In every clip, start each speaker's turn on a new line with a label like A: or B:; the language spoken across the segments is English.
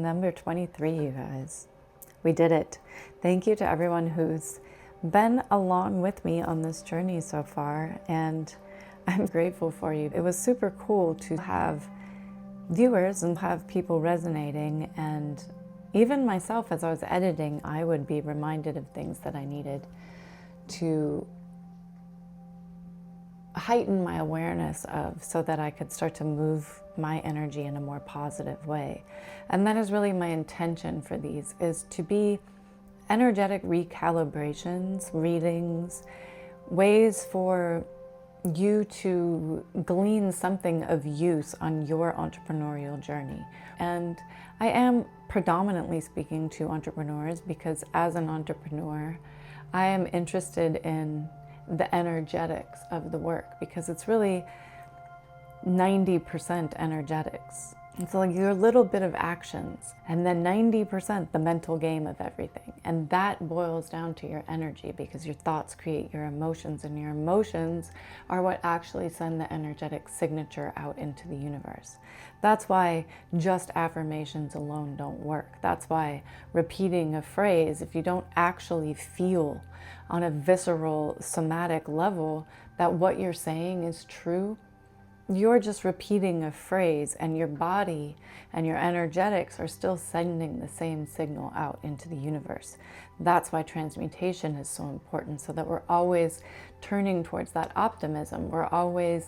A: Number 23, you guys. We did it. Thank you to everyone who's been along with me on this journey so far, and I'm grateful for you. It was super cool to have viewers and have people resonating, and even myself, as I was editing, I would be reminded of things that I needed to heighten my awareness of, so that I could start to move my energy in a more positive way. And that is really my intention for these, is to be energetic recalibrations, readings, ways for you to glean something of use on your entrepreneurial journey. And I am predominantly speaking to entrepreneurs because as an entrepreneur, I am interested in the energetics of the work, because it's really 90% energetics. It's like your little bit of actions, and then 90% the mental game of everything. And that boils down to your energy, because your thoughts create your emotions, and your emotions are what actually send the energetic signature out into the universe. That's why just affirmations alone don't work. That's why repeating a phrase, if you don't actually feel on a visceral, somatic level that what you're saying is true, you're just repeating a phrase, and your body and your energetics are still sending the same signal out into the universe. That's why transmutation is so important, so that we're always turning towards that optimism. We're always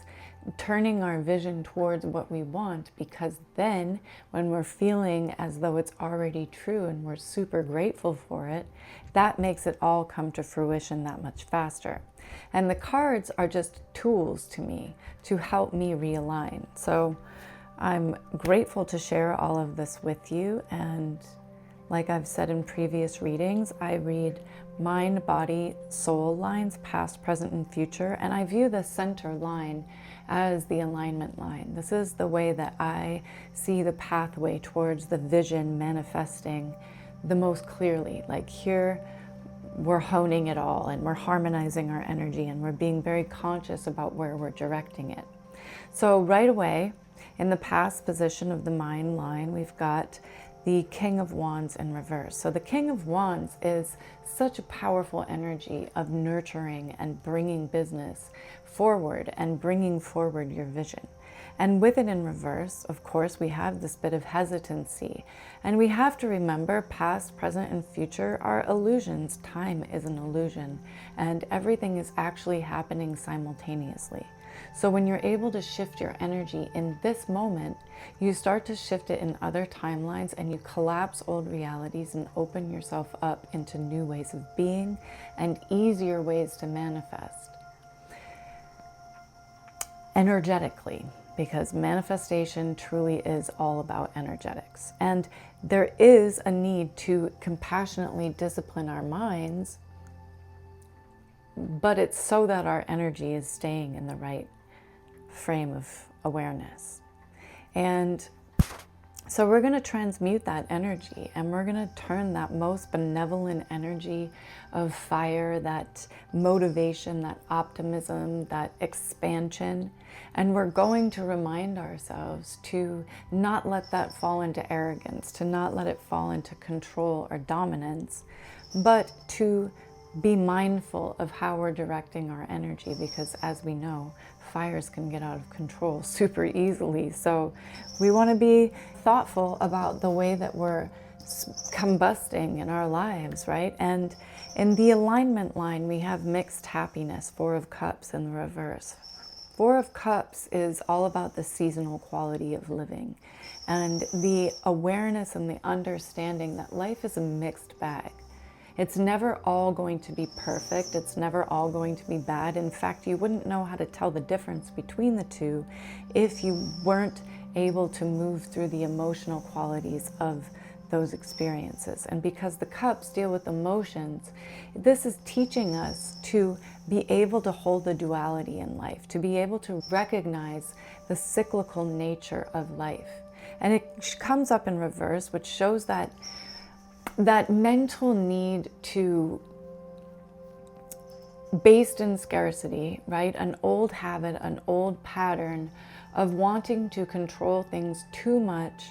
A: turning our vision towards what we want, because then when we're feeling as though it's already true and we're super grateful for it, that makes it all come to fruition that much faster. And the cards are just tools to me to help me realign. So I'm grateful to share all of this with you. And like I've said in previous readings, I read mind, body, soul lines, past, present, and future. And I view the center line as the alignment line. This is the way that I see the pathway towards the vision manifesting the most clearly. Like here, we're honing it all, and we're harmonizing our energy, and we're being very conscious about where we're directing it. So right away, in the past position of the mind line, we've got the King of Wands in reverse. So the King of Wands is such a powerful energy of nurturing and bringing business forward and bringing forward your vision. And with it in reverse, of course, we have this bit of hesitancy. And we have to remember past, present, and future are illusions. Time is an illusion, and everything is actually happening simultaneously. So when you're able to shift your energy in this moment, you start to shift it in other timelines, and you collapse old realities and open yourself up into new ways of being and easier ways to manifest energetically. Because manifestation truly is all about energetics. And there is a need to compassionately discipline our minds, but it's so that our energy is staying in the right frame of awareness. And so we're going to transmute that energy, and we're going to turn that most benevolent energy of fire, that motivation, that optimism, that expansion. And we're going to remind ourselves to not let that fall into arrogance, to not let it fall into control or dominance, but to be mindful of how we're directing our energy, because as we know, fires can get out of control super easily. So we want to be thoughtful about the way that we're combusting in our lives, right? And in the alignment line, we have mixed happiness, Four of Cups in the reverse. Four of Cups is all about the seasonal quality of living and the awareness and the understanding that life is a mixed bag. It's never all going to be perfect. It's never all going to be bad. In fact, you wouldn't know how to tell the difference between the two if you weren't able to move through the emotional qualities of those experiences. And because the cups deal with emotions, this is teaching us to be able to hold the duality in life, to be able to recognize the cyclical nature of life. And it comes up in reverse, which shows that mental need to, based in scarcity, right? An old habit, an old pattern of wanting to control things too much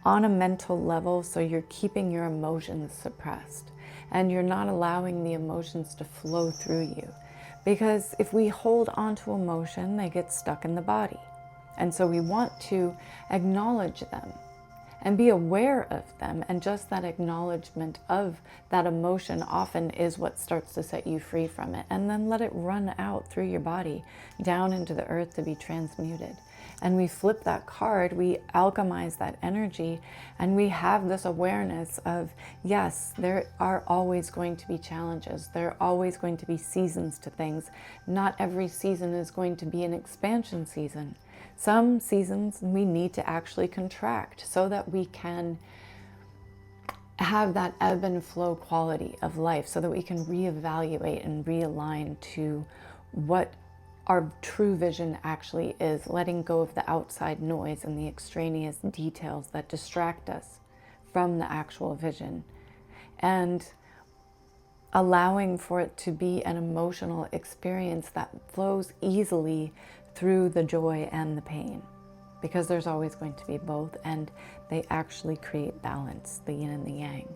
A: on a mental level, so you're keeping your emotions suppressed and you're not allowing the emotions to flow through you. Because if we hold on to emotion, they get stuck in the body. And so we want to acknowledge them and be aware of them. And just that acknowledgement of that emotion often is what starts to set you free from it. And then let it run out through your body, down into the earth to be transmuted. And we flip that card, we alchemize that energy, and we have this awareness of, yes, there are always going to be challenges. There are always going to be seasons to things. Not every season is going to be an expansion season. Some seasons we need to actually contract so that we can have that ebb and flow quality of life, so that we can reevaluate and realign to what our true vision actually is, letting go of the outside noise and the extraneous details that distract us from the actual vision, and allowing for it to be an emotional experience that flows easily through the joy and the pain, because there's always going to be both, and they actually create balance, the yin and the yang.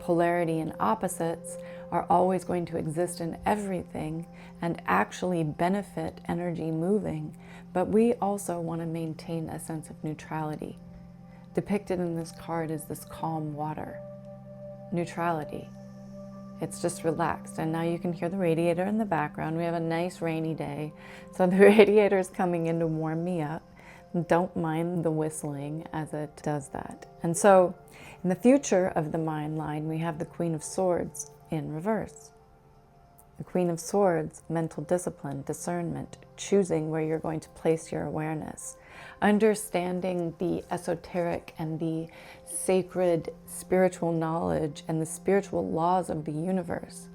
A: Polarity and opposites are always going to exist in everything and actually benefit energy moving, but we also want to maintain a sense of neutrality. Depicted in this card is this calm water. Neutrality. It's just relaxed. And now you can hear the radiator in the background. We have a nice rainy day, so the radiator is coming in to warm me up. Don't mind the whistling as it does that. And so in the future of the mind line, we have the Queen of Swords in reverse. The Queen of Swords, mental discipline, discernment, choosing where you're going to place your awareness, understanding the esoteric and the sacred spiritual knowledge and the spiritual laws of the universe,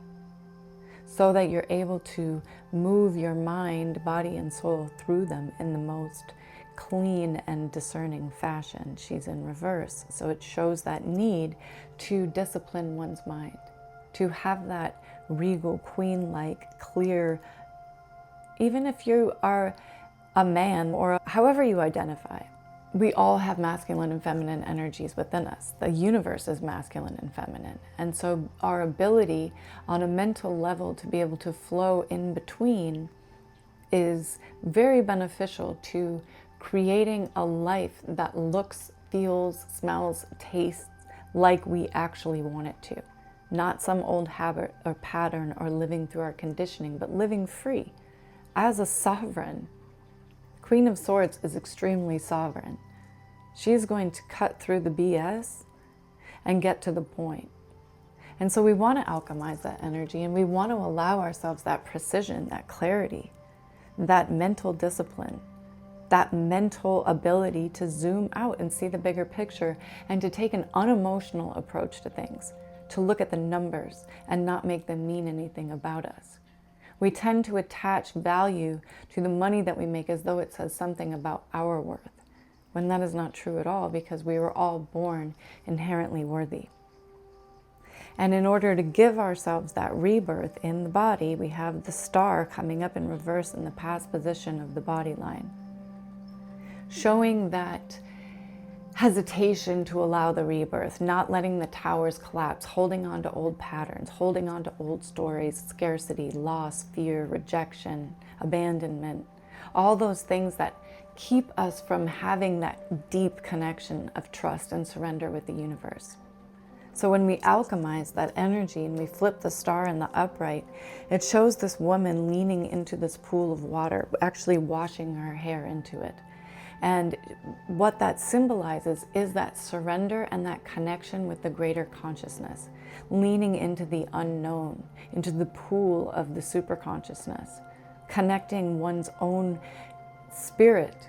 A: so that you're able to move your mind, body, and soul through them in the most clean and discerning fashion. She's in reverse, so it shows that need to discipline one's mind, to have that regal, queen-like, clear, even if you are a man or however you identify. We all have masculine and feminine energies within us. The universe is masculine and feminine. And so our ability on a mental level to be able to flow in between is very beneficial to creating a life that looks, feels, smells, tastes like we actually want it to. Not some old habit or pattern or living through our conditioning, but living free as a sovereign. Queen of Swords is extremely sovereign. She's going to cut through the BS and get to the point. And so we want to alchemize that energy, and we want to allow ourselves that precision, that clarity, that mental discipline, that mental ability to zoom out and see the bigger picture, and to take an unemotional approach to things, to look at the numbers and not make them mean anything about us. We tend to attach value to the money that we make as though it says something about our worth, when that is not true at all, because we were all born inherently worthy. And in order to give ourselves that rebirth in the body, we have the star coming up in reverse in the past position of the body line, showing that hesitation to allow the rebirth, not letting the towers collapse, holding on to old patterns, holding on to old stories, scarcity, loss, fear, rejection, abandonment, all those things that keep us from having that deep connection of trust and surrender with the universe. So when we alchemize that energy and we flip the star in the upright, it shows this woman leaning into this pool of water, actually washing her hair into it. And what that symbolizes is that surrender and that connection with the greater consciousness, leaning into the unknown, into the pool of the superconsciousness, connecting one's own spirit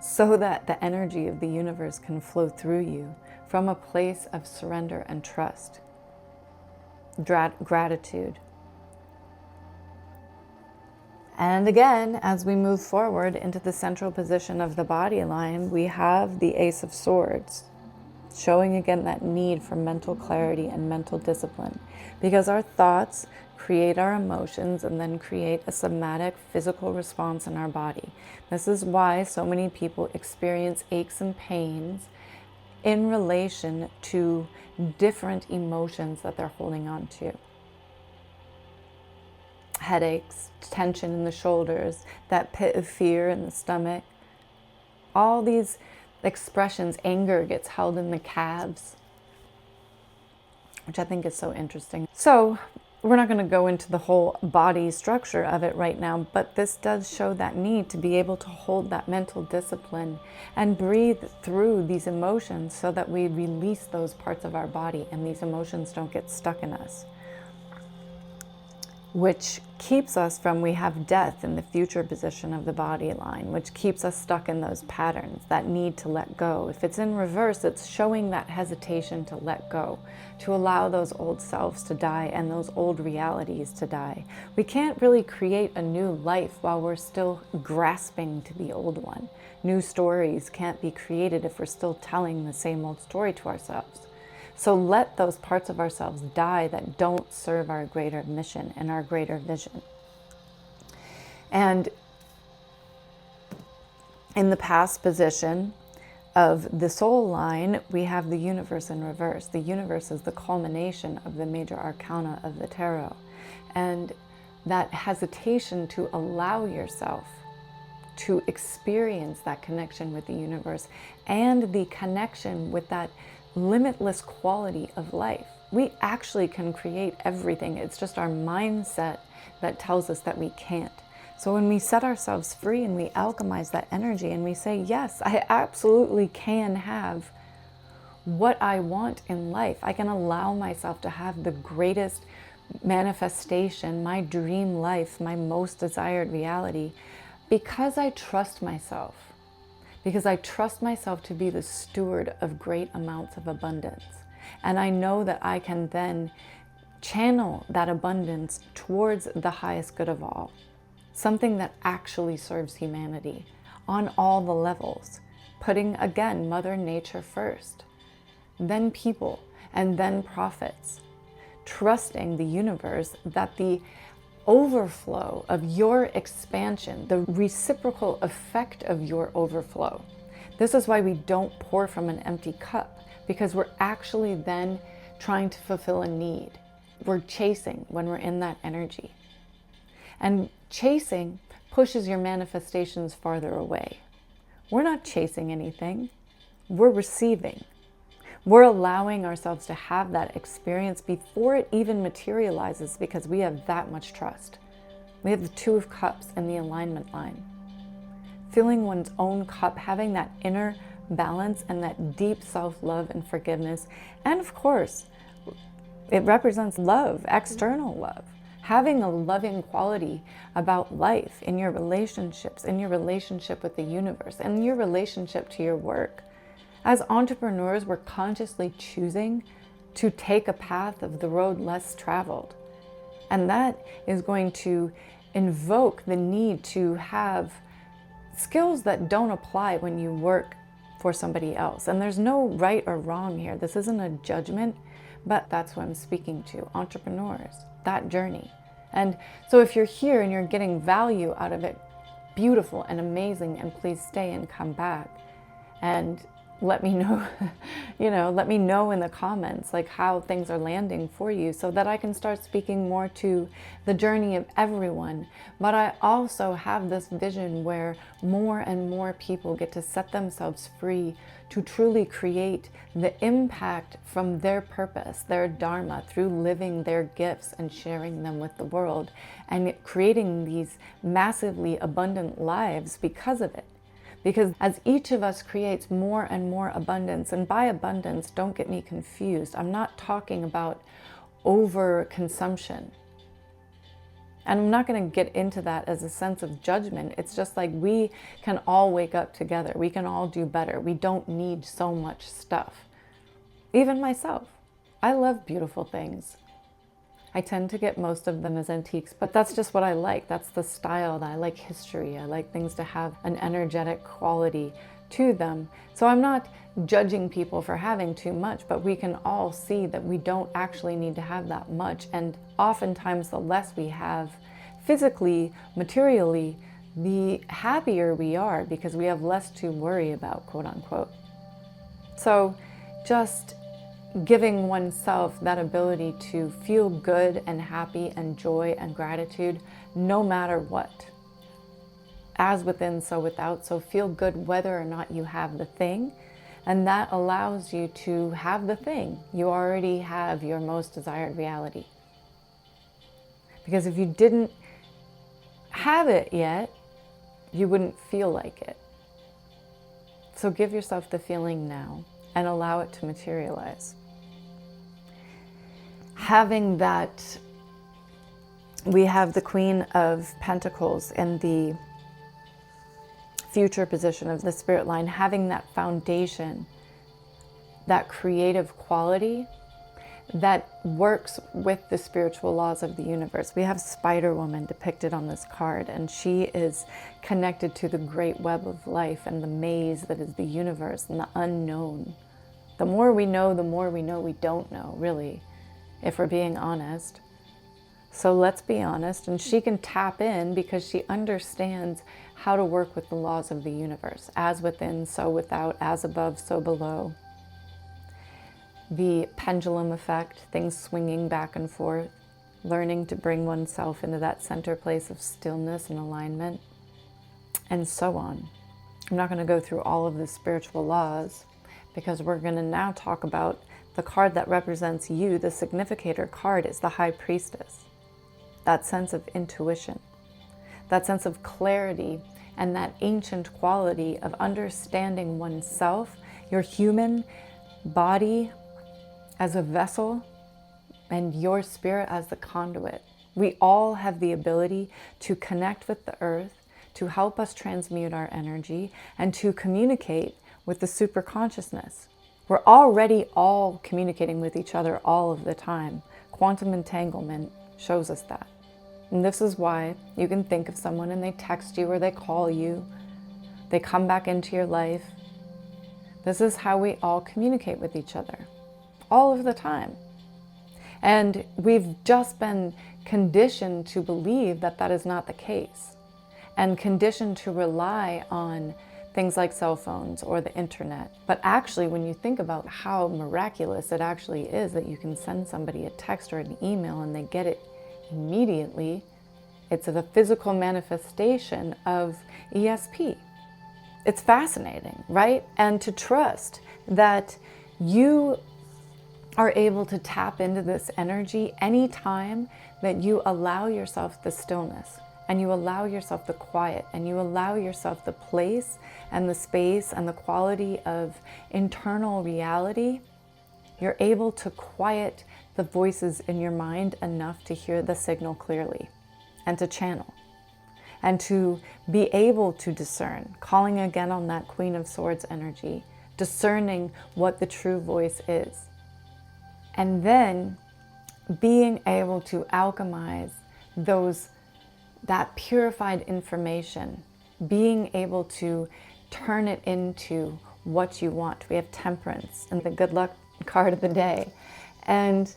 A: so that the energy of the universe can flow through you from a place of surrender and trust, gratitude. And again, as we move forward into the central position of the body line, we have the Ace of Swords, showing again that need for mental clarity and mental discipline, because our thoughts create our emotions and then create a somatic physical response in our body. This is why so many people experience aches and pains in relation to different emotions that they're holding on to. Headaches, tension in the shoulders, that pit of fear in the stomach. All these expressions, anger gets held in the calves, which I think is so interesting. So we're not going to go into the whole body structure of it right now, but this does show that need to be able to hold that mental discipline and breathe through these emotions so that we release those parts of our body and these emotions don't get stuck in us. Which keeps us from, we have death in the future position of the body line, which keeps us stuck in those patterns, that need to let go. If it's in reverse, it's showing that hesitation to let go, to allow those old selves to die and those old realities to die. We can't really create a new life while we're still grasping to the old one. New stories can't be created if we're still telling the same old story to ourselves. So let those parts of ourselves die that don't serve our greater mission and our greater vision. And in the past position of the soul line, we have the universe in reverse. The universe is the culmination of the major arcana of the tarot. And that hesitation to allow yourself to experience that connection with the universe and the connection with that limitless quality of life. We actually can create everything. It's just our mindset that tells us that we can't. So when we set ourselves free and we alchemize that energy and we say, yes, I absolutely can have what I want in life. I can allow myself to have the greatest manifestation, my dream life, my most desired reality, because I trust myself. Because I trust myself to be the steward of great amounts of abundance. And I know that I can then channel that abundance towards the highest good of all. Something that actually serves humanity on all the levels. Putting, again, Mother Nature first. Then people, and then profits. Trusting the universe that the overflow of your expansion, the reciprocal effect of your overflow. This is why we don't pour from an empty cup, because we're actually then trying to fulfill a need. We're chasing when we're in that energy. And chasing pushes your manifestations farther away. We're not chasing anything. We're receiving. We're allowing ourselves to have that experience before it even materializes because we have that much trust. We have the Two of Cups in the alignment line. Filling one's own cup, having that inner balance and that deep self-love and forgiveness. And of course, it represents love, external love. Having a loving quality about life in your relationships, in your relationship with the universe, and your relationship to your work. As entrepreneurs, we're consciously choosing to take a path of the road less traveled. And that is going to invoke the need to have skills that don't apply when you work for somebody else. And there's no right or wrong here. This isn't a judgment, but that's what I'm speaking to, entrepreneurs, that journey. And so if you're here and you're getting value out of it, beautiful and amazing, and please stay and come back. And let me know, let me know in the comments like how things are landing for you so that I can start speaking more to the journey of everyone. But I also have this vision where more and more people get to set themselves free to truly create the impact from their purpose, their dharma, through living their gifts and sharing them with the world and creating these massively abundant lives because of it. Because as each of us creates more and more abundance, and by abundance, don't get me confused, I'm not talking about overconsumption. And I'm not going to get into that as a sense of judgment. It's just like we can all wake up together. We can all do better. We don't need so much stuff. Even myself. I love beautiful things. I tend to get most of them as antiques, but that's just what I like. That's the style that I like. History. I like things to have an energetic quality to them. So I'm not judging people for having too much, but we can all see that we don't actually need to have that much. And oftentimes the less we have physically, materially, the happier we are because we have less to worry about, quote unquote. So just giving oneself that ability to feel good and happy and joy and gratitude no matter what. As within, so without. So feel good whether or not you have the thing. And that allows you to have the thing. You already have your most desired reality. Because if you didn't have it yet, you wouldn't feel like it. So give yourself the feeling now and allow it to materialize. Having that, we have the Queen of Pentacles in the future position of the spirit line, having that foundation, that creative quality that works with the spiritual laws of the universe. We have Spider Woman depicted on this card, and she is connected to the great web of life and the maze that is the universe and the unknown. The more we know we don't know, really, if we're being honest. So let's be honest, and she can tap in because she understands how to work with the laws of the universe. As within, so without, as above, so below. The pendulum effect, things swinging back and forth, learning to bring oneself into that center place of stillness and alignment, and so on. I'm not going to go through all of the spiritual laws because we're going to now talk about the card that represents you. The significator card is the High Priestess. That sense of intuition, that sense of clarity, and that ancient quality of understanding oneself, your human body as a vessel, and your spirit as the conduit. We all have the ability to connect with the earth, to help us transmute our energy, and to communicate with the super consciousness. We're already all communicating with each other all of the time. Quantum entanglement shows us that. And this is why you can think of someone and they text you or they call you, they come back into your life. This is how we all communicate with each other, all of the time. And we've just been conditioned to believe that that is not the case, and conditioned to rely on things like cell phones or the internet. But actually, when you think about how miraculous it actually is that you can send somebody a text or an email and they get it immediately, it's a physical manifestation of ESP. It's fascinating, right? And to trust that you are able to tap into this energy anytime that you allow yourself the stillness, and you allow yourself the quiet, and you allow yourself the place and the space and the quality of internal reality. You're able to quiet the voices in your mind enough to hear the signal clearly and to channel and to be able to discern, calling again on that Queen of Swords energy, discerning what the true voice is. And then being able to alchemize that purified information, being able to turn it into what you want. We have Temperance and the good luck card of the day. And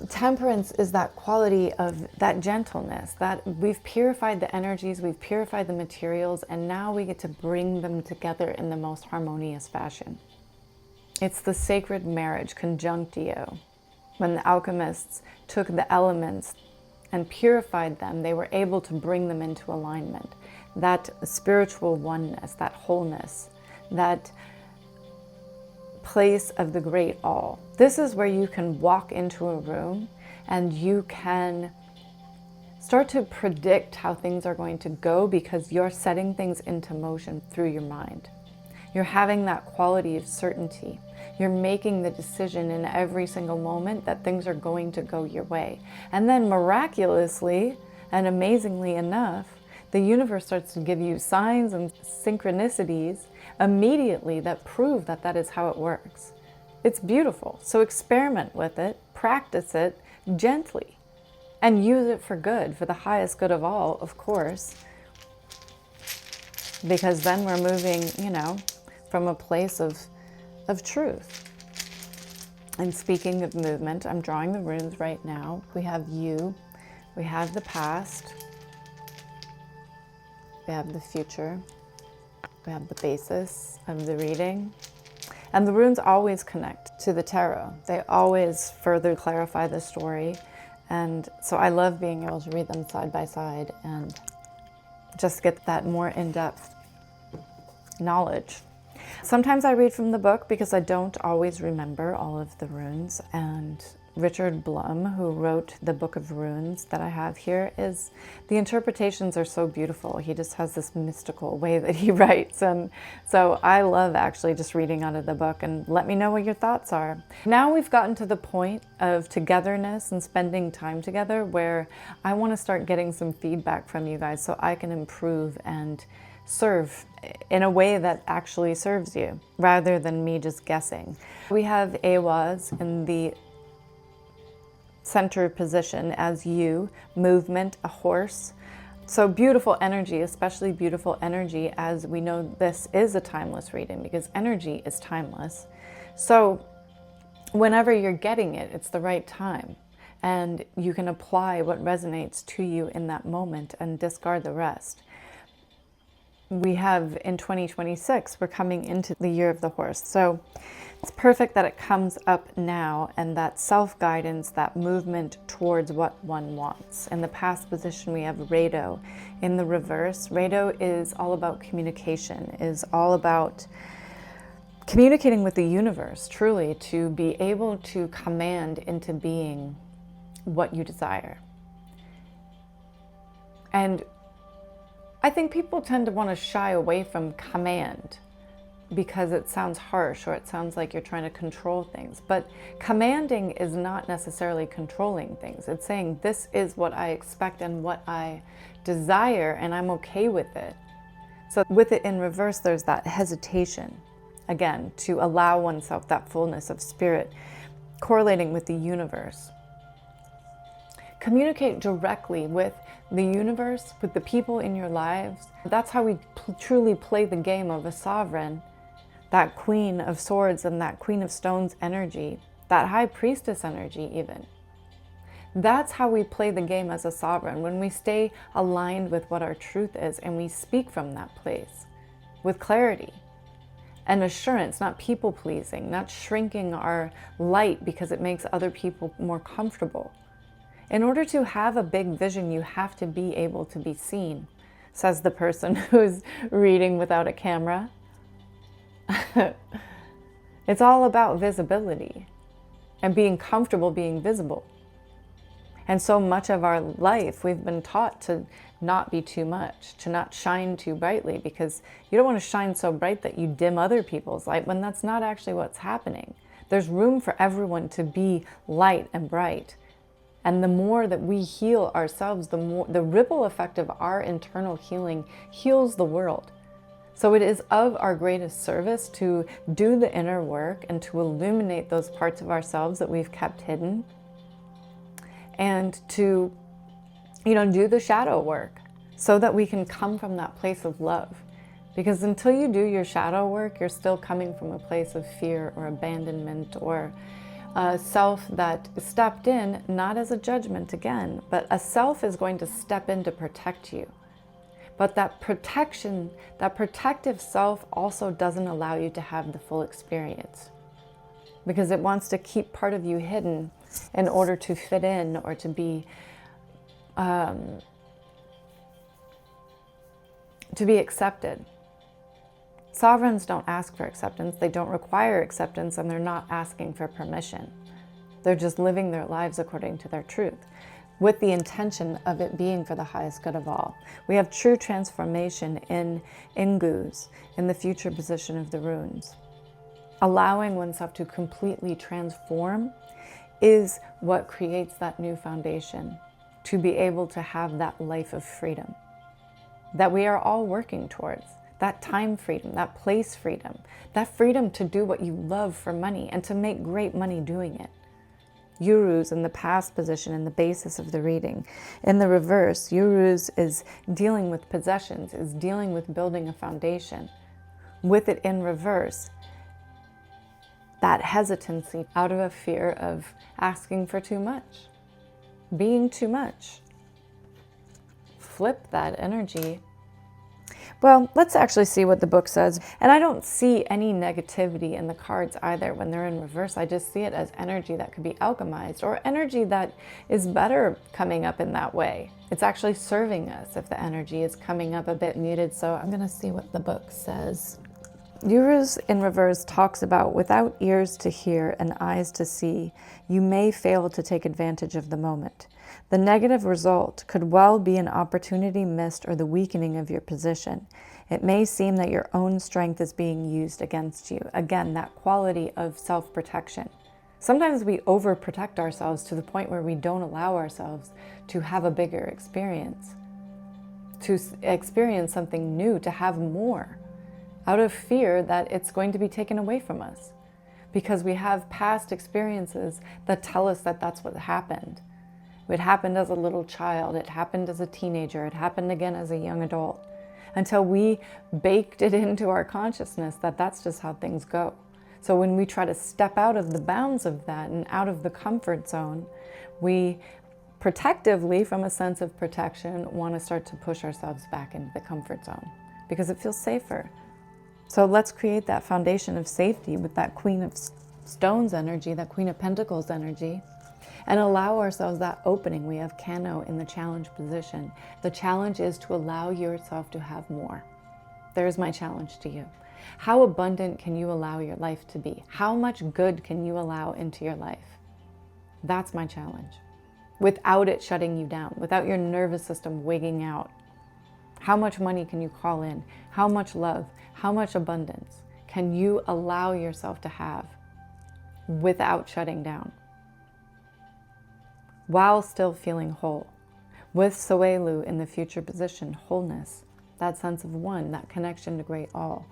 A: Temperance is that quality of that gentleness, that we've purified the energies, we've purified the materials, and now we get to bring them together in the most harmonious fashion. It's the sacred marriage, conjunctio. When the alchemists took the elements and purified them, they were able to bring them into alignment. That spiritual oneness, that wholeness, that place of the great all. This is where you can walk into a room and you can start to predict how things are going to go because you're setting things into motion through your mind. You're having that quality of certainty. You're making the decision in every single moment that things are going to go your way. And then miraculously and amazingly enough, the universe starts to give you signs and synchronicities immediately that prove that that is how it works. It's beautiful. So experiment with it, practice it gently, and use it for good, for the highest good of all, of course, because then we're moving, from a place of truth. And speaking of movement, I'm drawing the runes right now. We have you, we have the past, we have the future, we have the basis of the reading. And the runes always connect to the tarot. They always further clarify the story. And so I love being able to read them side by side and just get that more in-depth knowledge. Sometimes I read from the book because I don't always remember all of the runes. And Richard Blum, who wrote the Book of Runes that I have here, the interpretations are so beautiful. He just has this mystical way that he writes. And so I love actually just reading out of the book, and let me know what your thoughts are. Now we've gotten to the point of togetherness and spending time together where I want to start getting some feedback from you guys so I can improve and serve in a way that actually serves you rather than me just guessing. We have Awaz in the center position as you, movement, a horse. So beautiful energy, especially beautiful energy, as we know this is a timeless reading because energy is timeless. So whenever you're getting it, it's the right time. And you can apply what resonates to you in that moment and discard the rest. We have in 2026, we're coming into the year of the horse. So it's perfect that it comes up now, and that self-guidance, that movement towards what one wants. In the past position, we have Rado. In the reverse, Rado is all about communication, is all about communicating with the universe, truly, to be able to command into being what you desire. And I think people tend to want to shy away from command because it sounds harsh or it sounds like you're trying to control things. But commanding is not necessarily controlling things. It's saying this is what I expect and what I desire, and I'm okay with it. So with it in reverse, there's that hesitation, again, to allow oneself that fullness of spirit, correlating with the universe. Communicate directly with the universe, with the people in your lives. That's how we truly play the game of a sovereign, that Queen of Swords and that Queen of Stones energy, that High Priestess energy even. That's how we play the game as a sovereign, when we stay aligned with what our truth is and we speak from that place with clarity and assurance, not people pleasing, not shrinking our light because it makes other people more comfortable. In order to have a big vision, you have to be able to be seen, says the person who's reading without a camera. It's all about visibility and being comfortable being visible. And so much of our life, we've been taught to not be too much, to not shine too brightly, because you don't want to shine so bright that you dim other people's light, when that's not actually what's happening. There's room for everyone to be light and bright. And the more that we heal ourselves, the more the ripple effect of our internal healing heals the world. So it is of our greatest service to do the inner work and to illuminate those parts of ourselves that we've kept hidden, and to, do the shadow work so that we can come from that place of love. Because until you do your shadow work, you're still coming from a place of fear or abandonment, or a self that stepped in, not as a judgment again, but a self is going to step in to protect you. But that protection, that protective self also doesn't allow you to have the full experience, because it wants to keep part of you hidden in order to fit in or to be accepted. Sovereigns don't ask for acceptance, they don't require acceptance, and they're not asking for permission. They're just living their lives according to their truth, with the intention of it being for the highest good of all. We have true transformation in Ingus, in the future position of the runes. Allowing oneself to completely transform is what creates that new foundation to be able to have that life of freedom that we are all working towards. That time freedom, that place freedom, that freedom to do what you love for money and to make great money doing it. Uruz in the past position, in the basis of the reading. In the reverse, Uruz is dealing with possessions, is dealing with building a foundation. With it in reverse, that hesitancy out of a fear of asking for too much, being too much. Flip that energy. Well, let's actually see what the book says. And I don't see any negativity in the cards either when they're in reverse. I just see it as energy that could be alchemized, or energy that is better coming up in that way. It's actually serving us if the energy is coming up a bit muted. So I'm going to see what the book says. Uruz in reverse talks about, without ears to hear and eyes to see, you may fail to take advantage of the moment. The negative result could well be an opportunity missed or the weakening of your position. It may seem that your own strength is being used against you. Again, that quality of self-protection. Sometimes we overprotect ourselves to the point where we don't allow ourselves to have a bigger experience, to experience something new, to have more, out of fear that it's going to be taken away from us, because we have past experiences that tell us that that's what happened. It happened as a little child, it happened as a teenager, it happened again as a young adult, until we baked it into our consciousness that that's just how things go. So when we try to step out of the bounds of that and out of the comfort zone, we protectively, from a sense of protection, want to start to push ourselves back into the comfort zone because it feels safer. So let's create that foundation of safety with that Queen of Stones energy, that Queen of Pentacles energy, and allow ourselves that opening. We have Cano in the challenge position. The challenge is to allow yourself to have more. There's my challenge to you. How abundant can you allow your life to be? How much good can you allow into your life? That's my challenge. Without it shutting you down, without your nervous system wigging out. How much money can you call in? How much love? How much abundance can you allow yourself to have without shutting down, while still feeling whole? With Soelu in the future position, wholeness, that sense of one, that connection to great all.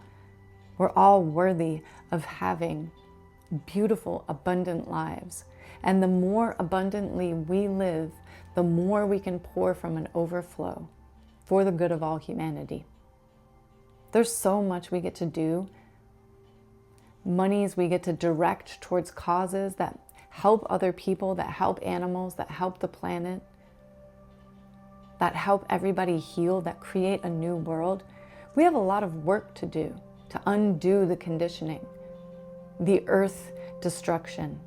A: We're all worthy of having beautiful, abundant lives. And the more abundantly we live, the more we can pour from an overflow for the good of all humanity. There's so much we get to do. Monies we get to direct towards causes that help other people, that help animals, that help the planet, that help everybody heal, that create a new world. We have a lot of work to do to undo the conditioning, the earth destruction,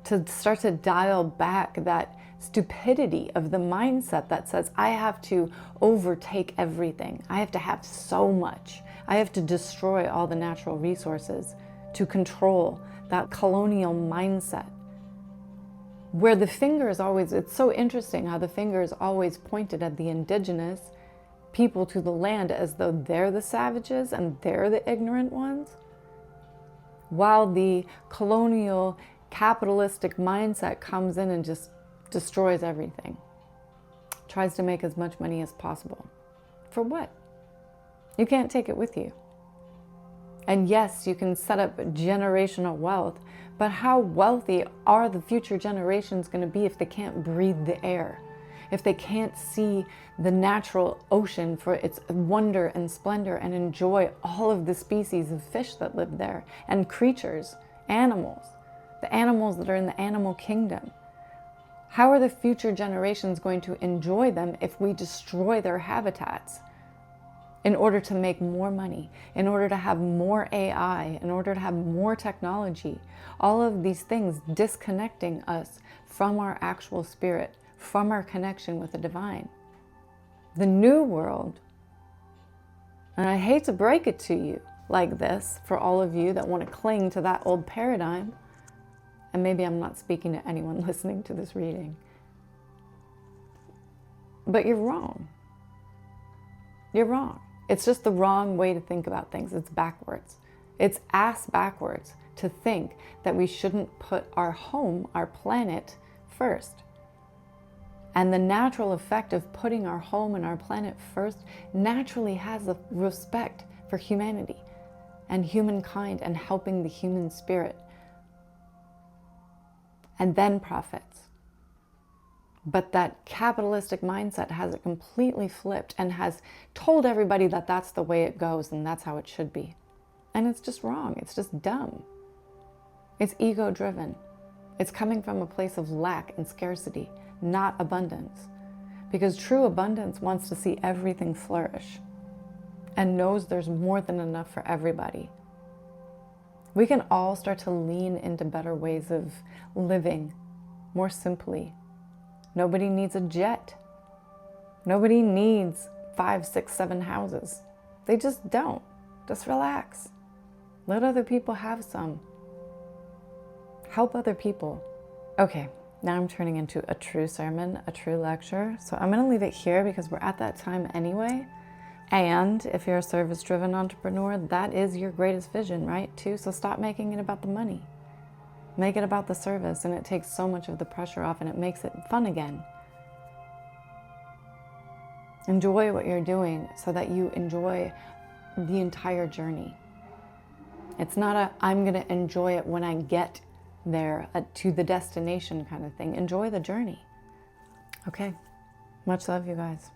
A: to start to dial back that stupidity of the mindset that says, I have to overtake everything. I have to have so much. I have to destroy all the natural resources to control that colonial mindset. Where the finger is always, it's so interesting how the finger is always pointed at the indigenous people to the land as though they're the savages and they're the ignorant ones. While the colonial capitalistic mindset comes in and just destroys everything. Tries to make as much money as possible. For what? You can't take it with you. And yes, you can set up generational wealth, but how wealthy are the future generations going to be if they can't breathe the air? If they can't see the natural ocean for its wonder and splendor and enjoy all of the species of fish that live there and creatures, animals, the animals that are in the animal kingdom? How are the future generations going to enjoy them if we destroy their habitats in order to make more money, in order to have more AI, in order to have more technology? All of these things disconnecting us from our actual spirit, from our connection with the divine. The new world, and I hate to break it to you like this, for all of you that want to cling to that old paradigm, and maybe I'm not speaking to anyone listening to this reading, but you're wrong. You're wrong. It's just the wrong way to think about things. It's backwards. It's ass backwards to think that we shouldn't put our home, our planet, first. And the natural effect of putting our home and our planet first naturally has a respect for humanity and humankind and helping the human spirit. And then profits. But that capitalistic mindset has it completely flipped and has told everybody that that's the way it goes and that's how it should be. And it's just wrong. It's just dumb. It's ego-driven. It's coming from a place of lack and scarcity, not abundance. Because true abundance wants to see everything flourish. and knows there's more than enough for everybody. We can all start to lean into better ways of living more simply. Nobody needs a jet. Nobody needs 5, 6, 7 houses. They just don't. Just relax. Let other people have some. Help other people. Okay, now I'm turning into a true sermon, a true lecture. So I'm going to leave it here because we're at that time anyway. And if you're a service-driven entrepreneur, that is your greatest vision, right? Too. So stop making it about the money. Make it about the service, and it takes so much of the pressure off and it makes it fun again. Enjoy what you're doing so that you enjoy the entire journey. It's not a, I'm going to enjoy it when I get there to the destination kind of thing. Enjoy the journey. Okay. Much love, you guys.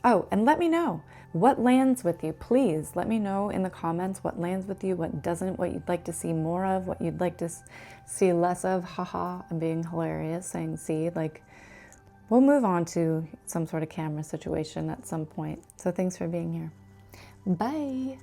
A: Oh, and let me know what lands with you. Please let me know in the comments what lands with you, what doesn't, what you'd like to see more of, what you'd like to see less of. Haha, I'm being hilarious saying see, like, we'll move on to some sort of camera situation at some point. So thanks for being here. Bye.